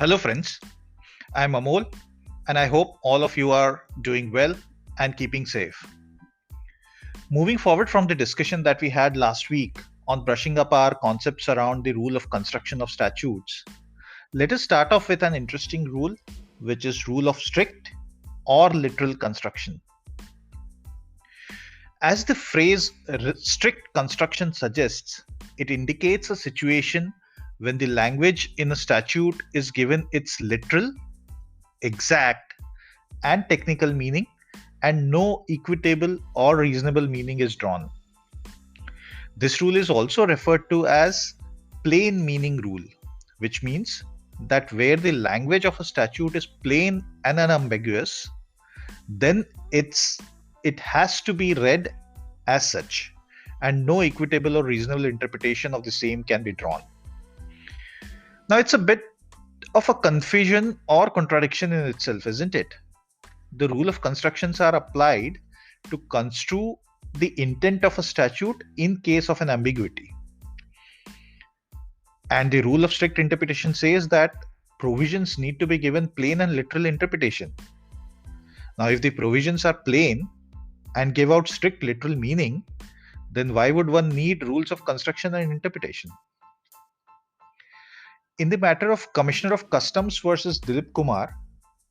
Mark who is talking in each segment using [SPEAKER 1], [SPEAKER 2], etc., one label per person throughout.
[SPEAKER 1] Hello, friends. I'm Amol, and I hope all of you are doing well and keeping safe. Moving forward from the discussion that we had last week on brushing up our concepts around the rule of construction of statutes, let us start off with an interesting rule, which is rule of strict or literal construction. As the phrase strict construction suggests, it indicates a situation when the language in a statute is given its literal, exact, and technical meaning, and no equitable or reasonable meaning is drawn. This rule is also referred to as plain meaning rule, which means that where the language of a statute is plain and unambiguous, then it has to be read as such, and no equitable or reasonable interpretation of the same can be drawn. Now, it's a bit of a confusion or contradiction in itself, isn't it? The rule of constructions are applied to construe the intent of a statute in case of an ambiguity. And the rule of strict interpretation says that provisions need to be given plain and literal interpretation. Now, if the provisions are plain and give out strict literal meaning, then why would one need rules of construction and interpretation? In the matter of Commissioner of Customs versus Dilip Kumar,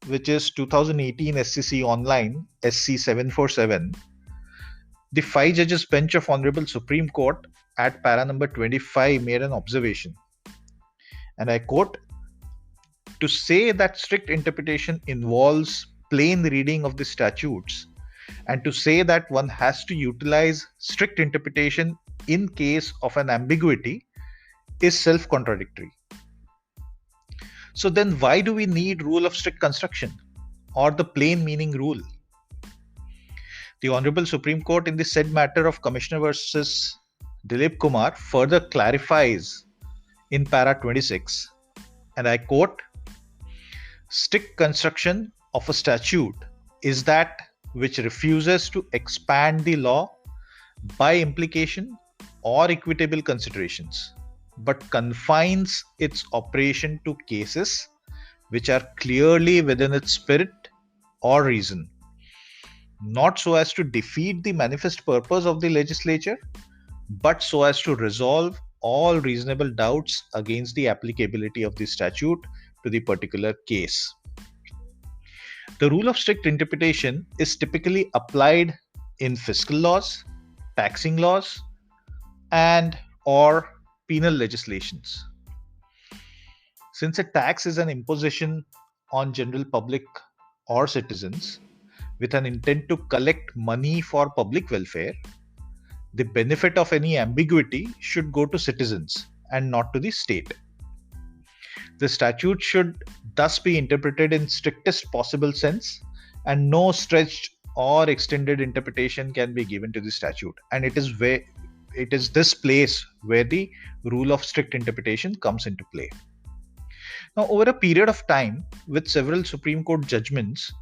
[SPEAKER 1] which is 2018 SCC Online SC 747, the 5 judges bench of Honorable Supreme Court at para number 25 made an observation. And I quote, "To say that strict interpretation involves plain reading of the statutes, and to say that one has to utilize strict interpretation in case of an ambiguity is self-contradictory. So then why do we need rule of strict construction or the plain meaning rule?" The Honorable Supreme Court in the said matter of Commissioner versus Dilip Kumar further clarifies in para 26, and I quote, "Strict construction of a statute is that which refuses to expand the law by implication or equitable considerations, but confines its operation to cases which are clearly within its spirit or reason, not so as to defeat the manifest purpose of the legislature, but so as to resolve all reasonable doubts against the applicability of the statute to the particular case." The rule of strict interpretation is typically applied in fiscal laws, taxing laws, and or penal legislations. Since a tax is an imposition on general public or citizens with an intent to collect money for public welfare, the benefit of any ambiguity should go to citizens and not to the state. The statute should thus be interpreted in strictest possible sense, and no stretched or extended interpretation can be given to the statute. And it is this place where the rule of strict interpretation comes into play. Now, over a period of time, with several Supreme Court judgments,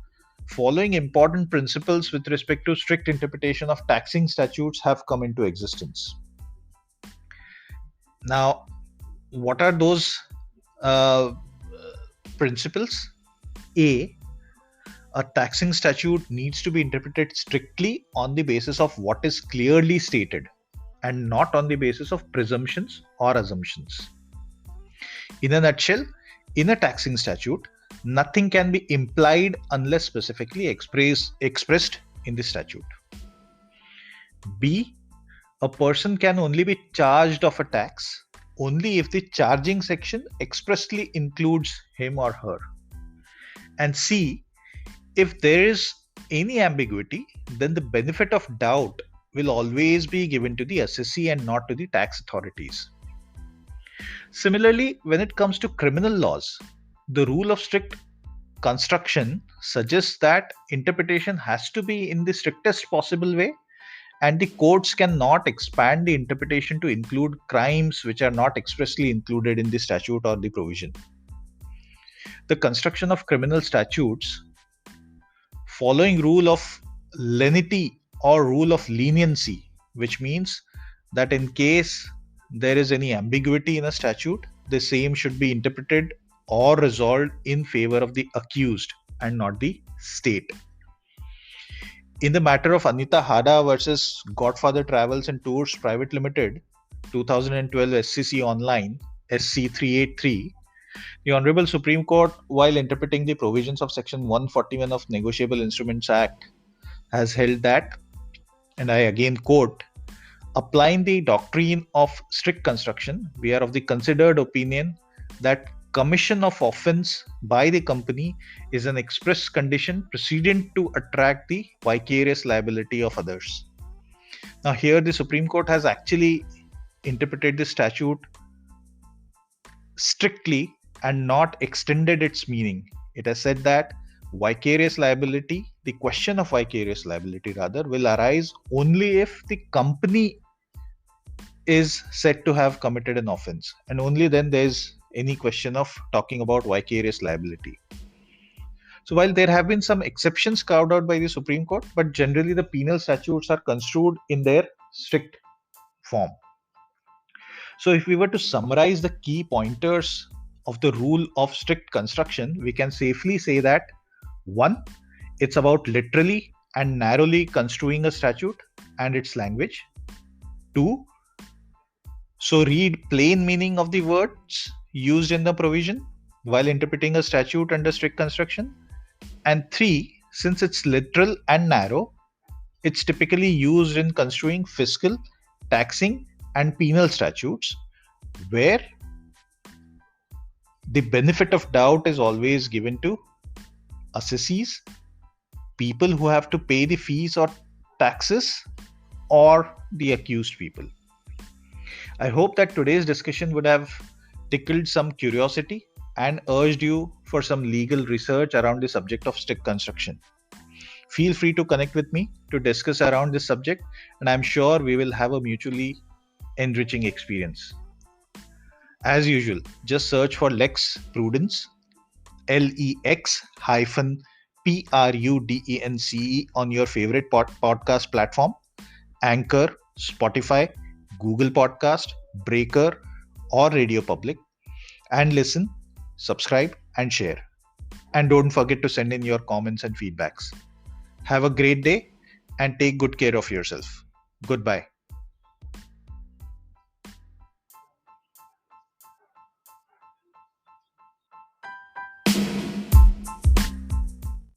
[SPEAKER 1] following important principles with respect to strict interpretation of taxing statutes have come into existence. Now, what are those principles? A taxing statute needs to be interpreted strictly on the basis of what is clearly stated and not on the basis of presumptions or assumptions. In a nutshell, in a taxing statute, nothing can be implied unless specifically expressed in the statute. B, a person can only be charged of a tax only if the charging section expressly includes him or her. And C, if there is any ambiguity, then the benefit of doubt will always be given to the assessee and not to the tax authorities. Similarly, when it comes to criminal laws, the rule of strict construction suggests that interpretation has to be in the strictest possible way, and the courts cannot expand the interpretation to include crimes which are not expressly included in the statute or the provision. The construction of criminal statutes following rule of lenity or rule of leniency, which means that in case there is any ambiguity in a statute, the same should be interpreted or resolved in favor of the accused and not the state. In the matter of Anita Hada versus Godfather Travels and Tours Private Limited, 2012 SCC Online, SC 383, the Honorable Supreme Court, while interpreting the provisions of Section 141 of Negotiable Instruments Act, has held that, and I again quote, applying the doctrine of strict construction, we are of the considered opinion that commission of offence by the company is an express condition precedent to attract the vicarious liability of others. Now, here the Supreme Court has actually interpreted the statute strictly and not extended its meaning. It has said that vicarious liability, the question of vicarious liability rather, will arise only if the company is said to have committed an offense, and only then there is any question of talking about vicarious liability. So while there have been some exceptions carved out by the Supreme Court, but generally the penal statutes are construed in their strict form. So if we were to summarize the key pointers of the rule of strict construction, we can safely say that 1. It's about literally and narrowly construing a statute and its language. 2. So read plain meaning of the words used in the provision while interpreting a statute under strict construction. And 3, since it's literal and narrow, it's typically used in construing fiscal, taxing, and penal statutes, where the benefit of doubt is always given to assessees, people who have to pay the fees or taxes, or the accused people. I hope that today's discussion would have tickled some curiosity and urged you for some legal research around the subject of strict construction. Feel free to connect with me to discuss around this subject, and I'm sure we will have a mutually enriching experience. As usual, just search for Lex Prudence, LEX-PRUDENCE on your favorite podcast platform, Anchor, Spotify, Google Podcast, Breaker, or Radio Public, and listen, subscribe, and share. And don't forget to send in your comments and feedbacks. Have a great day and take good care of yourself. Goodbye.